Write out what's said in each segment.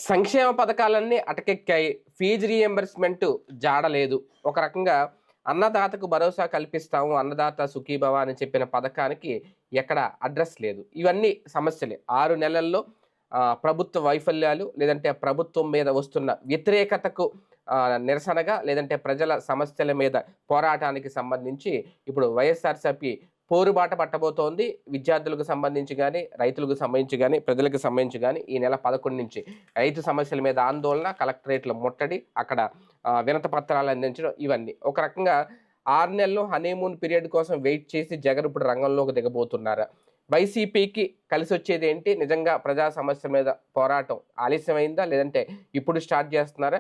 సంక్షేమ పథకాలన్నీ అటకెక్కాయి. Fee reimbursement జాడలేదు. ఒక రకంగా అన్నదాతకు భరోసా కల్పిస్తాము, అన్నదాత సుఖీభవ అని చెప్పిన పథకానికి ఎక్కడ అడ్రస్ లేదు. ఇవన్నీ సమస్యలే. 6 నెలల్లో ప్రభుత్వ వైఫల్యాలు, లేదంటే ప్రభుత్వం మీద వస్తున్న వ్యతిరేకతకు నిరసనగా, లేదంటే ప్రజల సమస్యల మీద పోరాటానికి సంబంధించి ఇప్పుడు వైఎస్ఆర్‌సీపీ పోరుబాట పట్టబోతోంది. విద్యార్థులకు సంబంధించి గానీ, రైతులకు సంబంధించి గానీ, ప్రజలకు సంబంధించి గానీ ఈ నెల 11 నుంచి రైతు సమస్యల మీద ఆందోళన, కలెక్టరేట్ల ముట్టడి, అక్కడ వినతి పత్రాలు అందించడం, ఇవన్నీ. ఒక రకంగా 6 నెలలు హనీమూన్ పీరియడ్ కోసం వెయిట్ చేసి జగన్ ఇప్పుడు రంగంలోకి దిగబోతున్నారా? వైసీపీకి కలిసొచ్చేది ఏంటి? నిజంగా ప్రజా సమస్యల మీద పోరాటం ఆలస్యమైందా? లేదంటే ఇప్పుడు స్టార్ట్ చేస్తున్నారా?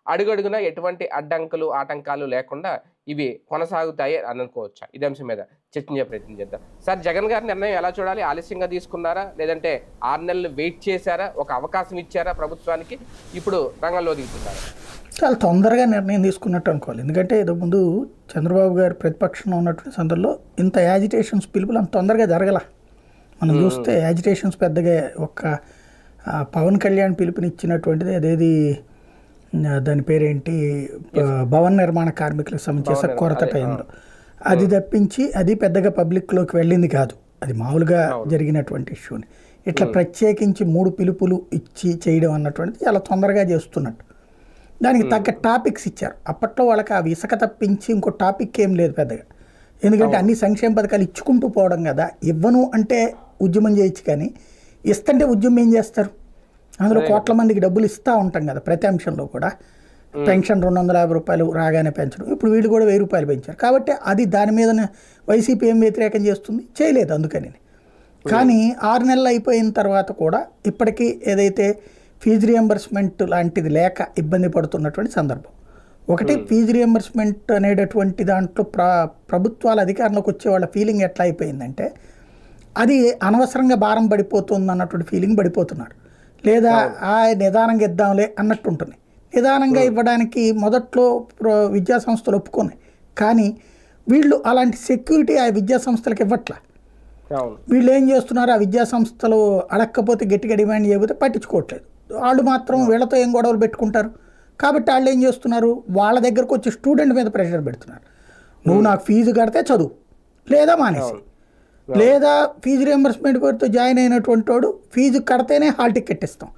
అడుగడుగునా ఎటువంటి అడ్డంకులు, ఆటంకాలు లేకుండా ఇవి కొనసాగుతాయి అని అనుకోవచ్చా? ఇదే అంశం మీద చర్చించే ప్రయత్నం చేద్దాం. సార్, జగన్ గారి నిర్ణయం ఎలా చూడాలి? ఆలస్యంగా తీసుకున్నారా? లేదంటే 6 నెలలు వెయిట్ చేశారా? ఒక అవకాశం ఇచ్చారా ప్రభుత్వానికి? ఇప్పుడు రంగంలో దిగుతున్నారా? చాలా తొందరగా నిర్ణయం తీసుకున్నట్టు అనుకోవాలి. ఎందుకంటే ఏదో ముందు చంద్రబాబు గారు ప్రతిపక్షంలో ఉన్నటువంటి సందర్భంలో ఇంత యాజిటేషన్స్ పిలుపులు అంత తొందరగా జరగల. మనం చూస్తే యాజిటేషన్స్ పెద్దగా పవన్ కళ్యాణ్ పిలుపునిచ్చినటువంటిది అదేది దాని పేరేంటి, భవన నిర్మాణ కార్మికులకు సంబంధించిన కొరత టైంలో అది తప్పించి అది పెద్దగా పబ్లిక్లోకి వెళ్ళింది కాదు. అది మామూలుగా జరిగినటువంటి ఇష్యూని ఇట్లా ప్రత్యేకించి 3 పిలుపులు ఇచ్చి చేయడం అన్నటువంటిది చాలా తొందరగా చేస్తున్నట్టు. దానికి తగ్గ టాపిక్స్ ఇచ్చారు. అప్పట్లో వాళ్ళకి ఆ ఇసుక తప్పించి ఇంకో టాపిక్ ఏం లేదు పెద్దగా. ఎందుకంటే అన్ని సంక్షేమ పథకాలు ఇచ్చుకుంటూ పోవడం కదా. ఇవ్వను అంటే ఉద్యమం చేయొచ్చు, కానీ ఇస్తుంటే ఉద్యమం ఏం చేస్తారు? అందులో కోట్ల మందికి డబ్బులు ఇస్తూ ఉంటాం కదా. ప్రతి అంశంలో కూడా పెన్షన్ 250 రూపాయలు రాగానే పెంచడం, ఇప్పుడు వీళ్ళు కూడా 1000 రూపాయలు పెంచారు. కాబట్టి అది దాని మీద వైసీపీ ఏం వ్యతిరేకం చేస్తుంది? చేయలేదు. అందుకని కానీ 6 నెలలు అయిపోయిన తర్వాత కూడా ఇప్పటికీ ఏదైతే ఫీజు రియంబర్స్మెంట్ లాంటిది లేక ఇబ్బంది పడుతున్నటువంటి సందర్భం. ఒకటి, ఫీజు రియంబర్స్మెంట్ అనేటటువంటి దాంట్లో ప్రభుత్వాల అధికారంలోకి వచ్చే వాళ్ళ ఫీలింగ్ ఎట్లా అయిపోయిందంటే అది అనవసరంగా భారం పడిపోతుంది అన్నటువంటి ఫీలింగ్ పడిపోతున్నారు. లేదా నిదానంగా ఇద్దాంలే అన్నట్టు ఉంటుంది. నిదానంగా ఇవ్వడానికి మొదట్లో విద్యా సంస్థలు ఒప్పుకున్నాయి, కానీ వీళ్ళు అలాంటి సెక్యూరిటీ ఆ విద్యా సంస్థలకు ఇవ్వట్లా. వీళ్ళు ఏం చేస్తున్నారు, ఆ విద్యా సంస్థలు అడగకపోతే గట్టిగా డిమాండ్ చేయకపోతే పట్టించుకోవట్లేదు. వాళ్ళు మాత్రం వీళ్ళతో ఏం గొడవలు పెట్టుకుంటారు. కాబట్టి వాళ్ళు ఏం చేస్తున్నారు, వాళ్ళ దగ్గరకు వచ్చి స్టూడెంట్ మీద ప్రెషర్ పెడుతున్నారు. నువ్వు నాకు ఫీజు కడితే చదువు, లేదా మానేసి, లేదా ఫీజు రియంబర్స్మెంట్ పేరుతో జాయిన్ అయినటువంటి వాడు ఫీజు కడితేనే హాల్ టికెట్ ఇస్తాం.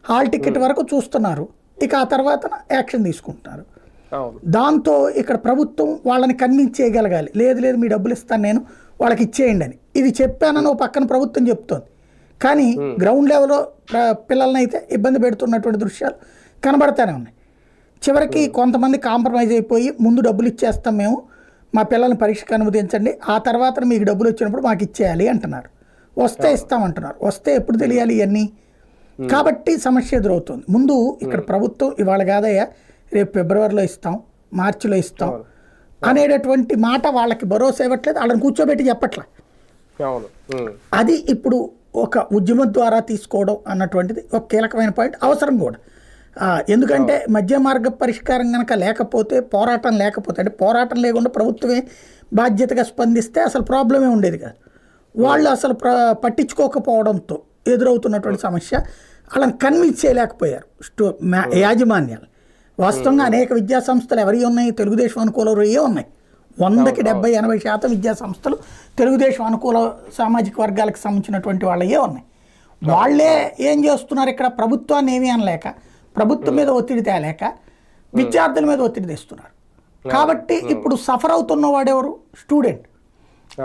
హాల్ టికెట్ వరకు చూస్తున్నారు, ఇక ఆ తర్వాత యాక్షన్ తీసుకుంటున్నారు. దాంతో ఇక్కడ ప్రభుత్వం వాళ్ళని కన్విన్స్ చేయగలగాలి. లేదు లేదు మీ డబ్బులు ఇస్తాను నేను, వాళ్ళకి ఇచ్చేయండి అని. ఇది చెప్పానని ఒక పక్కన ప్రభుత్వం చెప్తోంది, కానీ గ్రౌండ్ లెవెల్లో పిల్లల్ని అయితే ఇబ్బంది పెడుతున్నటువంటి దృశ్యాలు కనబడతానే ఉన్నాయి. చివరికి కొంతమంది కాంప్రమైజ్ అయిపోయి ముందు డబ్బులు ఇచ్చేస్తాం మేము, మా పిల్లల్ని పరీక్షకు అనుమతించండి, ఆ తర్వాత మీకు డబ్బులు వచ్చినప్పుడు మాకు ఇచ్చేయాలి అంటున్నారు. వస్తే ఇస్తామంటున్నారు. వస్తే ఎప్పుడు తెలియాలి ఇవన్నీ? కాబట్టి సమస్య ఎదురవుతుంది. ముందు ఇక్కడ ప్రభుత్వం ఇవాళ కాదయ్యా రేపు ఫిబ్రవరిలో ఇస్తాం, మార్చిలో ఇస్తాం అనేటటువంటి మాట వాళ్ళకి భరోసా ఇవ్వట్లేదు, వాళ్ళని కూర్చోబెట్టి చెప్పట్లా. అది ఇప్పుడు ఒక ఉద్యమం ద్వారా తీసుకోవడం అన్నటువంటిది ఒక కీలకమైన పాయింట్, అవసరం కూడా. ఎందుకంటే మధ్య మార్గ పరిష్కారం కనుక లేకపోతే, పోరాటం లేకపోతే, అంటే పోరాటం లేకుండా ప్రభుత్వమే బాధ్యతగా స్పందిస్తే అసలు ప్రాబ్లమే ఉండేది కాదు. వాళ్ళు అసలు పట్టించుకోకపోవడంతో ఎదురవుతున్నటువంటి సమస్య వాళ్ళని కన్విన్స్ చేయలేకపోయారు యాజమాన్యాలు. వాస్తవంగా అనేక విద్యా సంస్థలు ఎవరి ఉన్నాయి, తెలుగుదేశం అనుకూలయ్యే ఉన్నాయి. 100కి 70-80% విద్యా సంస్థలు తెలుగుదేశం అనుకూల సామాజిక వర్గాలకు సంబంధించినటువంటి వాళ్ళే ఉన్నాయి. వాళ్ళే ఏం చేస్తున్నారు, ఇక్కడ ప్రభుత్వాన్ని ఏమీ అనలేక, ప్రభుత్వం మీద ఒత్తిడి తేలేక విద్యార్థుల మీద ఒత్తిడి తెస్తున్నారు. కాబట్టి ఇప్పుడు సఫర్ అవుతున్న వాడెవరు? స్టూడెంట్.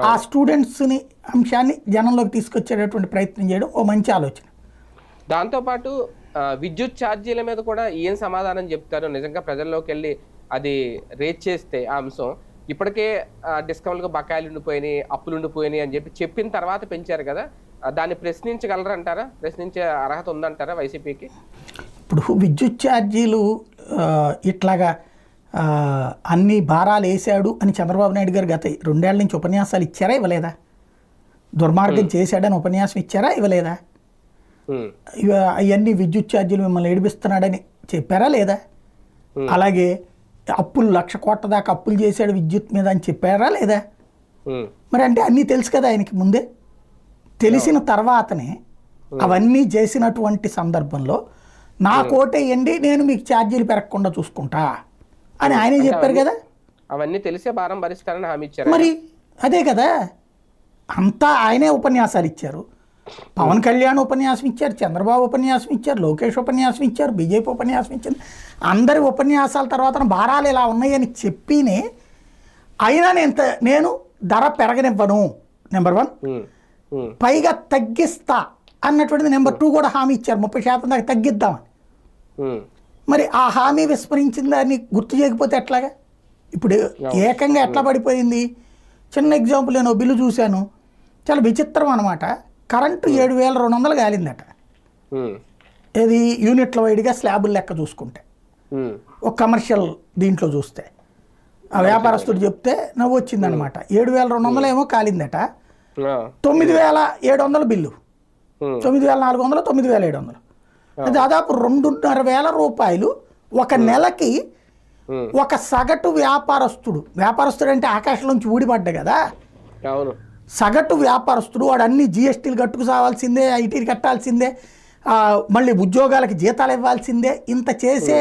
ఆ స్టూడెంట్స్ని అంశాన్ని జనంలోకి తీసుకొచ్చేటటువంటి ప్రయత్నం చేయడం ఓ మంచి ఆలోచన. దాంతోపాటు విద్యుత్ ఛార్జీల మీద కూడా ఏం సమాధానం చెప్తారు? నిజంగా ప్రజల్లోకి వెళ్ళి అది రేట్ చేస్తే ఆ అంశం, ఇప్పటికే డిస్కౌంట్లకు బకాయిలు ఉండిపోయినాయి, అప్పులు ఉండిపోయినాయి అని చెప్పిన తర్వాత పెంచారు కదా, దాన్ని ప్రశ్నించగలరంటారా? ప్రశ్నించే అర్హత ఉందంటారా వైసీపీకి? ఇప్పుడు విద్యుత్ ఛార్జీలు ఇట్లాగా అన్ని భారాలు వేసాడు అని చంద్రబాబు నాయుడు గారు గత 2 ఏళ్ల నుంచి ఉపన్యాసాలు ఇచ్చారా, ఇవ్వలేదా? దుర్మార్గం చేశాడని ఉపన్యాసం ఇచ్చారా, ఇవ్వలేదా? అవన్నీ విద్యుత్ ఛార్జీలు మిమ్మల్ని ఏడిపిస్తున్నాడని చెప్పారా, లేదా? అలాగే అప్పులు 1,00,000 కోట్ల దాకా అప్పులు చేశాడు విద్యుత్ మీద అని చెప్పారా, లేదా? మరి అంటే అన్నీ తెలుసు కదా ఆయనకి ముందే. తెలిసిన తర్వాతనే అవన్నీ చేసినటువంటి సందర్భంలో నా కోటేయండి, నేను మీకు ఛార్జీలు పెరగకుండా చూసుకుంటా అని ఆయనే చెప్పారు కదా. అవన్నీ తెలిసే భారం భరిస్తారని హామీ ఇచ్చారు. మరి అదే కదా, అంతా ఆయనే ఉపన్యాసాలు ఇచ్చారు. పవన్ కళ్యాణ్ ఉపన్యాసం ఇచ్చారు, చంద్రబాబు ఉపన్యాసం ఇచ్చారు, లోకేష్ ఉపన్యాసం ఇచ్చారు, బీజేపీ ఉపన్యాసం ఇచ్చారు. అందరి ఉపన్యాసాల తర్వాత భారాలు ఇలా ఉన్నాయని చెప్పినే అయినా నేను ధర పెరగనివ్వను నెంబర్ 1, పైగా తగ్గిస్తా అన్నటువంటిది నెంబర్ 2 కూడా హామీ ఇచ్చారు, 30% దాకా తగ్గిద్దామని. మరి ఆ హామీ విస్మరించిన దాన్ని గుర్తు చేయకపోతే ఎట్లాగా? ఇప్పుడు ఏకంగా ఎట్లా పడిపోయింది? చిన్న ఎగ్జాంపుల్, నేను బిల్లు చూశాను, చాలా విచిత్రం అనమాట. కరెంటు 7,200 కాలిందట. ఇది యూనిట్ల వైడ్గా స్లాబుల లెక్క చూసుకుంటే, ఒక కమర్షియల్ దీంట్లో చూస్తే ఆ వ్యాపారస్తుడు చెప్తే నవ్వు వచ్చిందనమాట. 7,200 ఏమో కాలిందట, 9,700 బిల్లు, 9,400, 9,700, దాదాపు 2,500 రూపాయలు ఒక నెలకి. ఒక సగటు వ్యాపారస్తుడు అంటే ఆకాశంలోంచి ఊడిపడ్డ కదా, సగటు వ్యాపారస్తుడు వాడు అన్ని జిఎస్టీలు కట్టుకు సావాల్సిందే, ఐటీలు కట్టాల్సిందే, మళ్ళీ ఉద్యోగాలకి జీతాలు ఇవ్వాల్సిందే. ఇంత చేసే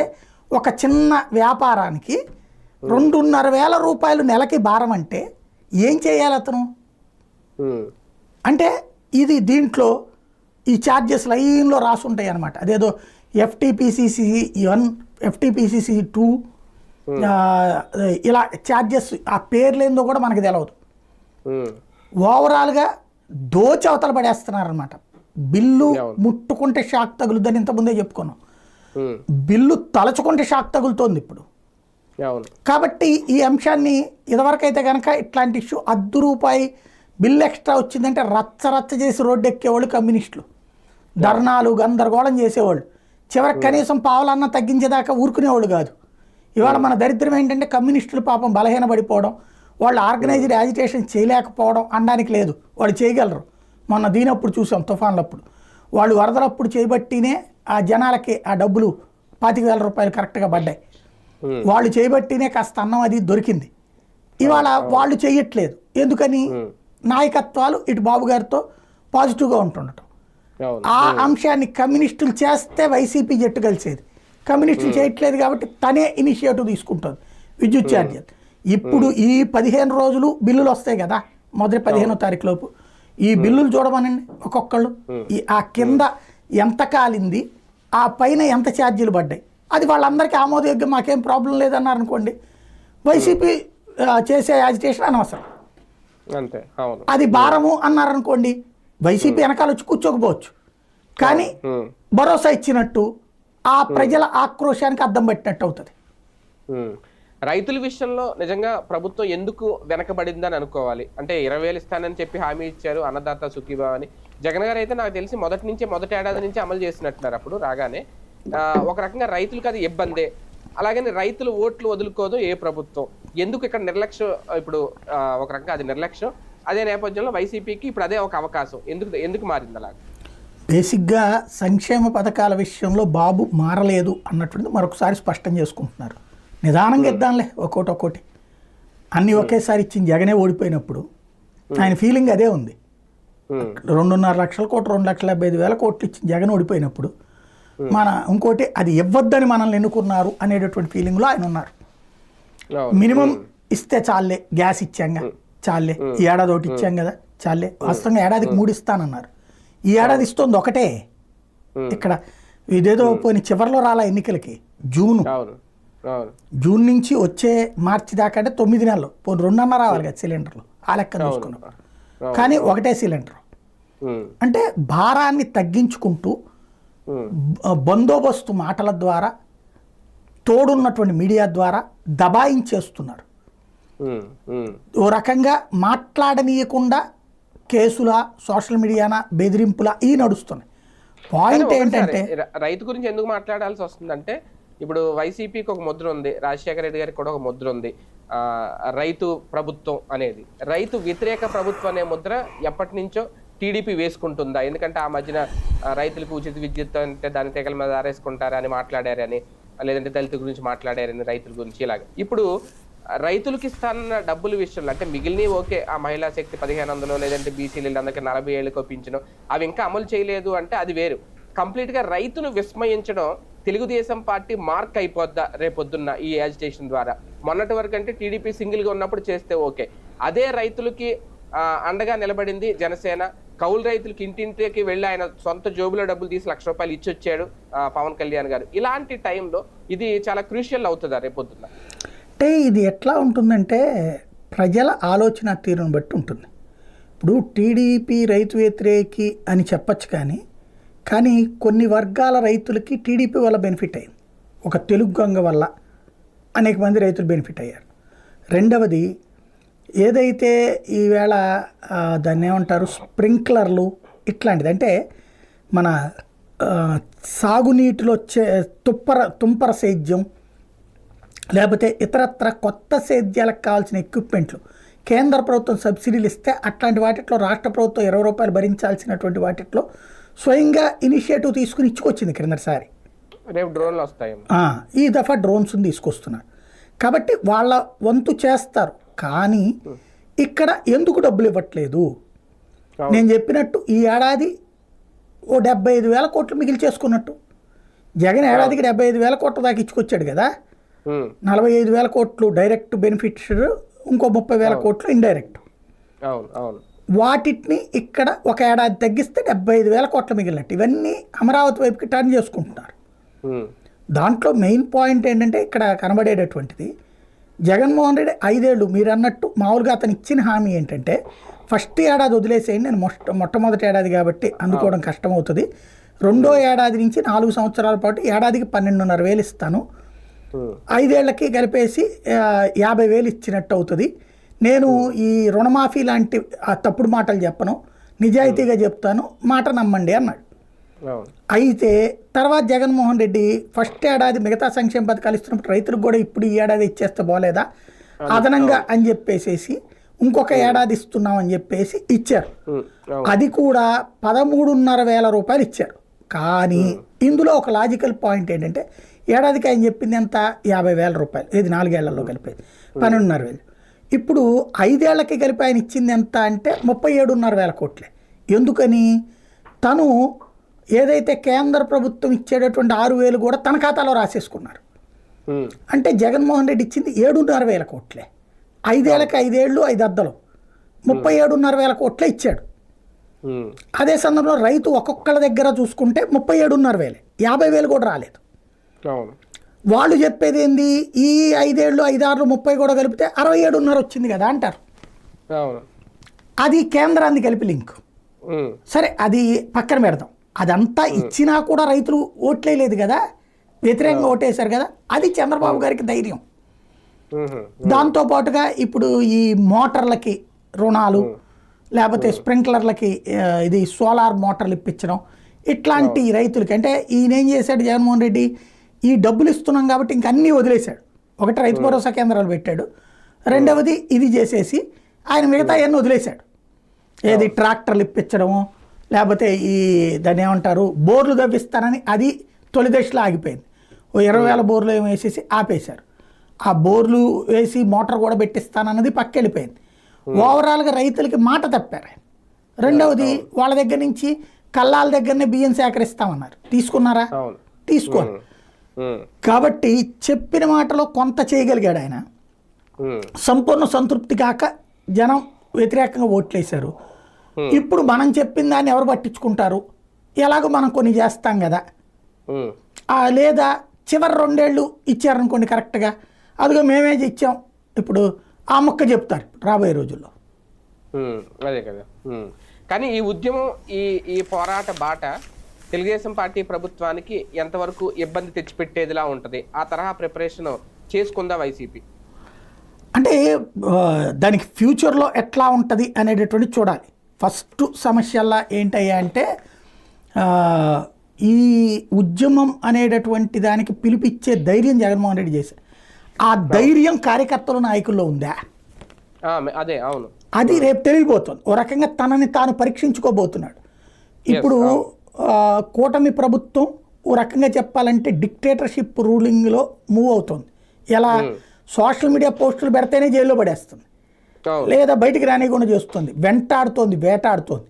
ఒక చిన్న వ్యాపారానికి 2,500 రూపాయలు నెలకి భారం అంటే ఏం చేయాలి అతను? అంటే ఇది దీంట్లో ఈ ఛార్జెస్ లైన్లో రాసుంటాయి అన్నమాట. అదేదో FTPCC 1, FTPCC 2 ఇలా ఛార్జెస్, ఆ పేర్లేందో కూడా మనకు తెలియదు. ఓవరాల్గా దోచి అవతల పడేస్తున్నారనమాట. బిల్లు ముట్టుకుంటే షాక్ తగులుద్దని ఇంతకుముందే చెప్పుకున్నాం, బిల్లు తలచుకుంటే షాక్ తగులుతోంది ఇప్పుడు. కాబట్టి ఈ అంశాన్ని ఇదివరకైతే కనుక ఇట్లాంటి ఇష్యూ ₹1 బిల్లు ఎక్స్ట్రా వచ్చిందంటే రచ్చ చేసి రోడ్డు ఎక్కేవాళ్ళు కమ్యూనిస్టులు, ధర్నాలు గందరగోళం చేసేవాళ్ళు, చివరికి కనీసం పావులన్నా తగ్గించేదాకా ఊరుకునేవాళ్ళు కాదు. ఇవాళ మన దరిద్రం ఏంటంటే కమ్యూనిస్టులు పాపం బలహీనపడిపోవడం, వాళ్ళు ఆర్గనైజ్డ్ యాజిటేషన్ చేయలేకపోవడం అనడానికి లేదు, వాళ్ళు చేయగలరు. మొన్న దీనప్పుడు చూసాం, తుఫాన్లప్పుడు వాళ్ళు వరదలప్పుడు చేయబట్టినే ఆ జనాలకి ఆ డబ్బులు 25,000 రూపాయలు కరెక్ట్గా పడ్డాయి. వాళ్ళు చేయబట్టినే కాస్త అన్నం అది దొరికింది. ఇవాళ వాళ్ళు చేయట్లేదు. ఎందుకని? నాయకత్వాలు ఇటు బాబు గారితో పాజిటివ్గా ఉంటుండటం. ఆ అంశాన్ని కమ్యూనిస్టులు చేస్తే వైసీపీ జట్టు కలిసేది, కమ్యూనిస్టులు చేయట్లేదు కాబట్టి తనే ఇనిషియేటివ్ తీసుకుంటుంది విద్యుత్ ఛార్జీలు. ఇప్పుడు ఈ 15 రోజులు బిల్లులు వస్తాయి కదా, మొదటి 15వ తారీఖు లోపు ఈ బిల్లులు చూడమనండి ఒక్కొక్కళ్ళు. ఆ కింద ఎంత కాలింది, ఆ పైన ఎంత ఛార్జీలు పడ్డాయి, అది వాళ్ళందరికీ ఆమోదయోగ్యం, మాకేం ప్రాబ్లం లేదన్నారు అనుకోండి, వైసీపీ చేసే యాజిటేషన్ అనవసరం. అది భారము అన్నారనుకోండి, వైసీపీ వెనకాల వచ్చి కూర్చోకపోవచ్చు, కానీ భరోసా ఇచ్చినట్టు ఆ ప్రజల ఆక్రోశానికి అద్దం పెట్టినట్టు అవుతుంది. రైతుల విషయంలో నిజంగా ప్రభుత్వం ఎందుకు వెనకబడిందని అనుకోవాలి? అంటే 20,000 ఇస్తానని చెప్పి హామీ ఇచ్చారు, అన్నదాత సుఖీభావ అని. జగన్ గారు అయితే నాకు తెలిసి మొదటి ఏడాది నుంచి అమలు చేసినట్టున్నారు అప్పుడు రాగానే. ఒక రకంగా రైతులకు అది ఇబ్బందే, అలాగని రైతులు ఓట్లు వదులుకోదు ఏ ప్రభుత్వం. ఎందుకు ఇక్కడ నిర్లక్ష్యం? ఇప్పుడు ఒక రకంగా అది నిర్లక్ష్యం. అదే నేపథ్యంలో వైసీపీకి ఇప్పుడు అదే ఒక అవకాశం. ఎందుకు మారింది అలాగ? బేసిక్గా సంక్షేమ పథకాల విషయంలో బాబు మారలేదు అన్నటువంటిది మరొకసారి స్పష్టం చేసుకుంటున్నారు. నిదానంగా ఇద్దాంలే ఒక్కోటి అన్నీ ఒకేసారి ఇచ్చింది జగనే ఓడిపోయినప్పుడు ఆయన ఫీలింగ్ అదే ఉంది. 2.5 లక్షల కోట్లు, 2,75,000 కోట్లు ఇచ్చింది జగన్ ఓడిపోయినప్పుడు. ఇంకోటి అది ఇవ్వద్దని మనల్ని ఎన్నుకున్నారు అనేటటువంటి ఫీలింగ్లో ఆయన ఉన్నారు. మినిమం ఇస్తే చాలే, గ్యాస్ ఇచ్చాంగా చాలే, ఈ ఏడాది ఒకటి ఇచ్చాం కదా చాలే, వాస్తవంగా ఏడాదికి 3 ఇస్తానన్నారు, ఈ ఏడాది ఇస్తుంది ఒకటే. ఇక్కడ ఇదేదో పోయిన చివరిలో రాలా ఎన్నికలకి, జూన్ నుంచి వచ్చే మార్చి దాకా అంటే 9 నెలలు, పోనీ 2.5 రావాలి కదా సిలిండర్లు, ఆ లెక్క చూసుకున్నప్పుడు. కానీ ఒకటే సిలిండర్ అంటే భారాన్ని తగ్గించుకుంటూ బందోబస్తు మాటల ద్వారా, తోడున్నటువంటి మీడియా ద్వారా దబాయించేస్తున్నారు. ఓ రకంగా మాట్లాడనీయకుండా కేసుల, సోషల్ మీడియాన బెదిరింపుల ఈ నడుస్తున్నాయి. పాయింట్ ఏంటంటే రైతు గురించి ఎందుకు మాట్లాడాల్సి వస్తుందంటే, ఇప్పుడు వైసీపీకి ఒక ముద్ర ఉంది, రాజశేఖర రెడ్డి గారికి కూడా ఒక ముద్ర ఉంది, రైతు ప్రభుత్వం అనేది. రైతు వ్యతిరేక ప్రభుత్వం అనే ముద్ర ఎప్పటి నుంచో టీడీపీ వేసుకుంటుందా? ఎందుకంటే ఆ మధ్యన రైతులకు ఉచిత విద్యుత్ అంటే దాని తెగల మీద ఆరేసుకుంటారని మాట్లాడారని, లేదంటే దళితుల గురించి మాట్లాడారని, రైతుల గురించి ఇలాగ. ఇప్పుడు రైతులకి ఇస్తానన్న డబ్బుల విషయంలో అంటే మిగిలినవి ఓకే, ఆ మహిళా శక్తి 1,500 లేదంటే బీసీలు అందరికీ 40 ఏళ్ళకో పింఛను, అవి ఇంకా అమలు చేయలేదు అంటే అది వేరు. కంప్లీట్గా రైతును విస్మయించడం తెలుగుదేశం పార్టీ మార్క్ అయిపోద్దా రేపొద్దున్న ఈ యాజిటేషన్ ద్వారా? మొన్నటి వరకు అంటే టీడీపీ సింగిల్ గా ఉన్నప్పుడు చేస్తే ఓకే, అదే రైతులకి అండగా నిలబడింది జనసేన. కౌలు రైతులకి ఇంటింటికి వెళ్ళి ఆయన సొంత జోబులో డబ్బులు తీసి ₹1,00,000 ఇచ్చి వచ్చాడు పవన్ కళ్యాణ్ గారు. ఇలాంటి టైంలో ఇది చాలా క్రూషియల్ అవుతుందా రేపొద్దున్న? అంటే ఇది ఎట్లా ఉంటుందంటే ప్రజల ఆలోచన తీరును బట్టి ఉంటుంది. ఇప్పుడు టీడీపీ రైతు వ్యతిరేకి అని చెప్పచ్చు, కానీ కొన్ని వర్గాల రైతులకి టీడీపీ వల్ల బెనిఫిట్ అయింది. ఒక తెలుగు గంగ వల్ల అనేక మంది రైతులు బెనిఫిట్ అయ్యారు. రెండవది, ఏదైతే ఈవేళ దాన్ని ఏమంటారు, స్ప్రింక్లర్లు ఇట్లాంటిది, అంటే మన సాగునీటిలో తుంపర సేద్యం లేకపోతే ఇతరత్ర కొత్త సేద్యాలకు కావాల్సిన ఎక్విప్మెంట్లు కేంద్ర ప్రభుత్వం సబ్సిడీలు ఇస్తే అట్లాంటి వాటిలో రాష్ట్ర ప్రభుత్వం ₹20 భరించాల్సినటువంటి వాటిలో స్వయంగా ఇనిషియేటివ్ తీసుకుని ఇచ్చుకొచ్చింది క్రిందటిసారి. రేపు డ్రోన్లు వస్తాయి, ఈ దఫా డ్రోన్స్ తీసుకొస్తున్నారు. కాబట్టి వాళ్ళ వంతు చేస్తారు. కానీ ఇక్కడ ఎందుకు డబ్బులు ఇవ్వట్లేదు? నేను చెప్పినట్టు ఈ ఏడాది ఓ 75,000 కోట్లు మిగిలి చేసుకున్నట్టు. జగన్ ఏడాదికి 75,000 కోట్ల దాకా ఇచ్చుకొచ్చాడు కదా. 45,000 కోట్లు డైరెక్ట్ బెనిఫిట్స్, ఇంకో 30,000 కోట్లు ఇండైరెక్ట్. వాటిని ఇక్కడ ఒక ఏడాది తగ్గిస్తే 75,000 కోట్లు మిగిలినట్టు. ఇవన్నీ అమరావతి వైపుకి టర్న్ చేసుకుంటున్నారు. దాంట్లో మెయిన్ పాయింట్ ఏంటంటే ఇక్కడ కనబడేటటువంటిది, జగన్మోహన్ రెడ్డి 5 ఏళ్ళు మీరు అన్నట్టు మామూలుగా అతను ఇచ్చిన హామీ ఏంటంటే ఫస్ట్ ఏడాది వదిలేసేయండి, నేను మొట్టమొదటి ఏడాది కాబట్టి అందుకోవడం కష్టమవుతుంది, రెండో ఏడాది నుంచి 4 సంవత్సరాల పాటు ఏడాదికి 12,500 ఇస్తాను, 5 ఏళ్లకి కలిపేసి 50,000 ఇచ్చినట్టు అవుతుంది, నేను ఈ రుణమాఫీ లాంటి తప్పుడు మాటలు చెప్పను, నిజాయితీగా చెప్తాను, మాట నమ్మండి అన్నాడు. అయితే తర్వాత జగన్మోహన్ రెడ్డి ఫస్ట్ ఏడాది మిగతా సంక్షేమ పథకాలు ఇస్తున్నప్పుడు రైతులకు కూడా ఇప్పుడు ఈ ఏడాది ఇచ్చేస్తే బాగోలేదా అదనంగా అని చెప్పేసి ఇంకొక ఏడాది ఇస్తున్నాం అని చెప్పేసి ఇచ్చారు. అది కూడా 13,500 రూపాయలు ఇచ్చారు. కానీ ఇందులో ఒక లాజికల్ పాయింట్ ఏంటంటే ఏడాదికి ఆయన చెప్పింది ఎంత, 50,000 రూపాయలు, ఇది 4 ఏళ్లలో కలిపేది 12,500. ఇప్పుడు 5 ఏళ్లకి కలిపి ఆయన ఇచ్చింది ఎంత అంటే 37,500 కోట్లే. ఎందుకని? తను ఏదైతే కేంద్ర ప్రభుత్వం ఇచ్చేటటువంటి 6,000 కూడా తన ఖాతాలో రాసేసుకున్నారు. అంటే జగన్మోహన్ రెడ్డి ఇచ్చింది 7,500 కోట్లే. 5 ఏళ్ళకి 5 ఏళ్ళు 5 అద్దలు 37,500 కోట్లే ఇచ్చాడు. అదే సందర్భంలో రైతు ఒక్కొక్కళ్ళ దగ్గర చూసుకుంటే 37,500, 50,000 కూడా రాలేదు. వాళ్ళు చెప్పేది ఏంది, ఈ 5 ఏళ్ళు 5, 6, 30 కూడా కలిపితే 67,500 వచ్చింది కదా అంటారు. అది కేంద్రాన్ని కలిపి లింక్. సరే అది పక్కన పెడదాం. అదంతా ఇచ్చినా కూడా రైతులు ఓట్లేదు కదా, వ్యతిరేకంగా ఓటేశారు కదా, అది చంద్రబాబు గారికి ధైర్యం. దాంతోపాటుగా ఇప్పుడు ఈ మోటార్లకి రుణాలు, లేకపోతే స్ప్రింక్లర్లకి ఇది సోలార్ మోటార్లు ఇప్పించడం, ఇట్లాంటి రైతులకి అంటే ఈయన ఏం చేశాడు జగన్మోహన్ రెడ్డి, ఈ డబ్బులు ఇస్తున్నాం కాబట్టి ఇంక అన్నీ వదిలేశాడు. ఒకటి రైతు భరోసా కేంద్రాలు పెట్టాడు, రెండవది ఇది చేసేసి ఆయన మిగతా అన్నీ వదిలేశాడు. ఏది ట్రాక్టర్లు ఇప్పించడము, లేకపోతే ఈ దాన్ని ఏమంటారు బోర్లు తవ్విస్తానని అది తొలి దశలో ఆగిపోయింది. ఓ 20,000 బోర్లు ఏమో వేసేసి ఆపేశారు. ఆ బోర్లు వేసి మోటార్ కూడా పెట్టిస్తానన్నది పక్కెళ్ళిపోయింది. ఓవరాల్గా రైతులకి మాట తప్పారు ఆయన. రెండవది వాళ్ళ దగ్గర నుంచి కల్లాల దగ్గరనే బియ్యం సేకరిస్తామన్నారు, తీసుకున్నారా? తీసుకోరు. కాబట్టి చెప్పిన మాటలో కొంత చేయగలిగాడు ఆయన. సంపూర్ణ సంతృప్తి కాక జనం వ్యతిరేకంగా ఓట్లేశారు. ఇప్పుడు మనం చెప్పిన దాన్ని ఎవరు పట్టించుకుంటారు, ఎలాగో మనం కొన్ని చేస్తాం కదా, లేదా చివరి 2 ఏళ్ళు ఇచ్చారనుకోండి కరెక్ట్గా, అదిగో మేమే ఇచ్చాం ఇప్పుడు ఆ మొక్క చెప్తారు రాబోయే రోజుల్లో. అదే కదా. కానీ ఈ ఉద్యమం ఈ పోరాట బాట తెలుగుదేశం పార్టీ ప్రభుత్వానికి ఎంతవరకు ఇబ్బంది తెచ్చిపెట్టేదిలా ఉంటుంది? ఆ తరహా ప్రిపరేషన్ చేసుకుందా వైసీపీ? అంటే దానికి ఫ్యూచర్లో ఎట్లా ఉంటుంది అనేటటువంటి చూడాలి. ఫస్ట్ సమస్యల్లా ఏంటయ్యా అంటే ఈ ఉద్యమం అనేటటువంటి దానికి పిలిపిచ్చే ధైర్యం జగన్మోహన్ రెడ్డి చేశారు. ఆ ధైర్యం కార్యకర్తల నాయకుల్లో ఉందా? అదే అవును, అది రేపు తెలియబోతుంది. ఓ రకంగా తనని తాను పరీక్షించుకోబోతున్నాడు. ఇప్పుడు కూటమి ప్రభుత్వం ఓ రకంగా చెప్పాలంటే డిక్టేటర్షిప్ రూలింగ్లో మూవ్ అవుతుంది. ఎలా సోషల్ మీడియా పోస్టులు పెడితేనే జైల్లో పడేస్తుంది, లేదా బయటికి రానికుండా చేస్తుంది, వెంటాడుతోంది, వేటాడుతోంది.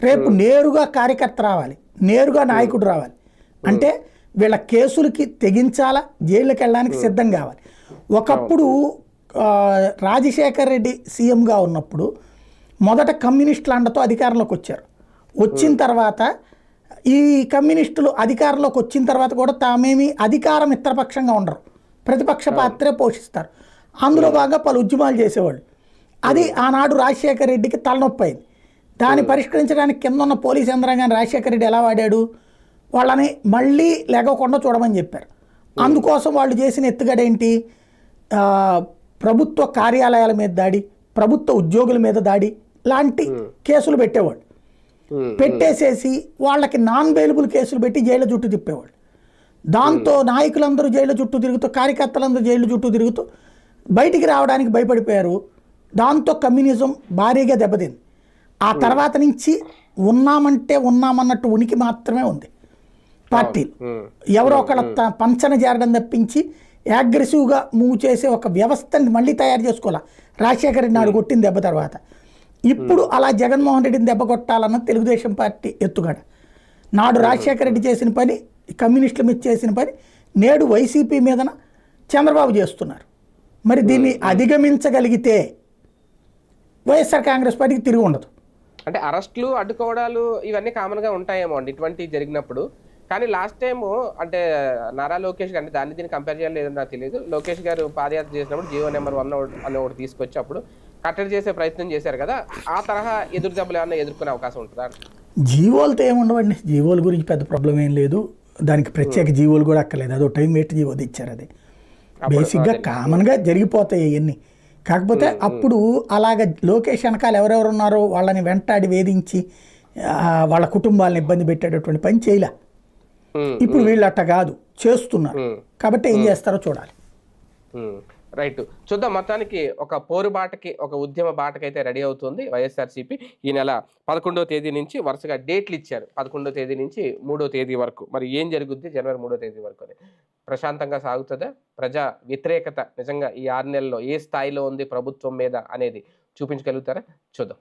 రేపు నేరుగా కార్యకర్త రావాలి, నేరుగా నాయకుడు రావాలి. అంటే వీళ్ళ కేసులకి తెగించాలా, జైళ్ళకి వెళ్ళడానికి సిద్ధం కావాలి. ఒకప్పుడు రాజశేఖర్ రెడ్డి సీఎంగా ఉన్నప్పుడు మొదట కమ్యూనిస్టుల అండతో అధికారంలోకి వచ్చారు. వచ్చిన తర్వాత ఈ కమ్యూనిస్టులు అధికారంలోకి వచ్చిన తర్వాత కూడా తామేమి అధికారం మిత్రపక్షంగా ఉండరు, ప్రతిపక్ష పాత్రే పోషిస్తారు. అందులో భాగంగా పలు ఉద్యమాలు చేసేవాళ్ళు. అది ఆనాడు రాజశేఖర రెడ్డికి తలనొప్పి అయింది. దాన్ని పరిష్కరించడానికి కింద ఉన్న పోలీస్ యంత్రాంగాన్ని రాజశేఖర రెడ్డి ఎలా వాడాడు, వాళ్ళని మళ్ళీ లెగకుండా చూడమని చెప్పారు. అందుకోసం వాళ్ళు చేసిన ఎత్తుగడేంటి, ప్రభుత్వ కార్యాలయాల మీద దాడి, ప్రభుత్వ ఉద్యోగుల మీద దాడి లాంటి కేసులు పెట్టేవాళ్ళు. పెట్టేసేసి వాళ్ళకి నాన్ బెయిలబుల్ కేసులు పెట్టి జైళ్ళ చుట్టూ తిప్పేవాళ్ళు. దాంతో నాయకులందరూ జైళ్ళ చుట్టూ తిరుగుతూ, కార్యకర్తలందరూ జైళ్ళ చుట్టూ తిరుగుతూ బయటికి రావడానికి భయపడిపోయారు. దాంతో కమ్యూనిజం భారీగా దెబ్బతింది. ఆ తర్వాత నుంచి ఉన్నామంటే ఉన్నామన్నట్టు ఉనికి మాత్రమే ఉంది పార్టీలు. ఎవరో ఒకళ్ళ పంచన చేరడం తప్పించి అగ్రెసివ్గా మూవ్ చేసే ఒక వ్యవస్థని మళ్ళీ తయారు చేసుకోవాలి. రాజశేఖర రెడ్డి నాడు కొట్టిన దెబ్బ తర్వాత ఇప్పుడు అలా జగన్మోహన్ రెడ్డిని దెబ్బ కొట్టాలన్న తెలుగుదేశం పార్టీ ఎత్తుగడ. నాడు రాజశేఖర రెడ్డి చేసిన పని, కమ్యూనిస్టుల మీద చేసిన పని నేడు వైసీపీ మీదన చంద్రబాబు చేస్తున్నారు. మరి దీన్ని అధిగమించగలిగితే వైఎస్ఆర్ కాంగ్రెస్ పార్టీకి తిరిగి ఉండదు. అంటే అరెస్టులు, అడ్డుకోవడాలు ఇవన్నీ కామన్గా ఉంటాయేమో అండి ఇటువంటి జరిగినప్పుడు. కానీ లాస్ట్ టైం అంటే నారా లోకేష్ గారు, అంటే దాన్ని దీన్ని కంపేర్ చేయాలి లేదని నాకు తెలియదు, లోకేష్ గారు పాదయాత్ర చేసినప్పుడు జీవో నెంబర్ 1 అని ఒకటి తీసుకొచ్చి అప్పుడు కట్టడి చేసే ప్రయత్నం చేశారు కదా, ఆ తరహా ఎదురు దెబ్బలు ఏమన్నా ఎదుర్కొనే అవకాశం ఉంటుందా? జీవోలతో ఏముండవండి, జీవోల గురించి పెద్ద ప్రాబ్లం ఏం లేదు. దానికి ప్రత్యేక జీవోలు కూడా అక్కర్లేదు. అదో టైం పెట్టి జీవో తెచ్చారు. అది బేసిక్గా కామన్గా జరిగిపోతాయి ఇవన్నీ. కాకపోతే అప్పుడు అలాగ లోకేష్ వెనకాల ఎవరెవరు ఉన్నారో వాళ్ళని వెంటాడి వేధించి వాళ్ళ కుటుంబాలను ఇబ్బంది పెట్టేటటువంటి పని చేయలే. ఇప్పుడు వీళ్ళు అట్ట కాదు, చేస్తున్నారు. కాబట్టి ఏం చేస్తారో చూడాలి. రైట్, చూద్దాం. మొత్తానికి ఒక పోరు బాటకి, ఒక ఉద్యమ బాటకైతే రెడీ అవుతుంది వైఎస్ఆర్సీపీ. ఈ నెల 11వ తేదీ నుంచి వరుసగా డేట్లు ఇచ్చారు, 11వ తేదీ నుంచి 3వ తేదీ వరకు. మరి ఏం జరుగుద్ది జనవరి 3వ తేదీ వరకు అని? ప్రశాంతంగా సాగుతుందా? ప్రజా వ్యతిరేకత నిజంగా ఈ 6 నెలల్లో ఏ స్థాయిలో ఉంది ప్రభుత్వం మీద అనేది చూపించగలుగుతారా? చూద్దాం.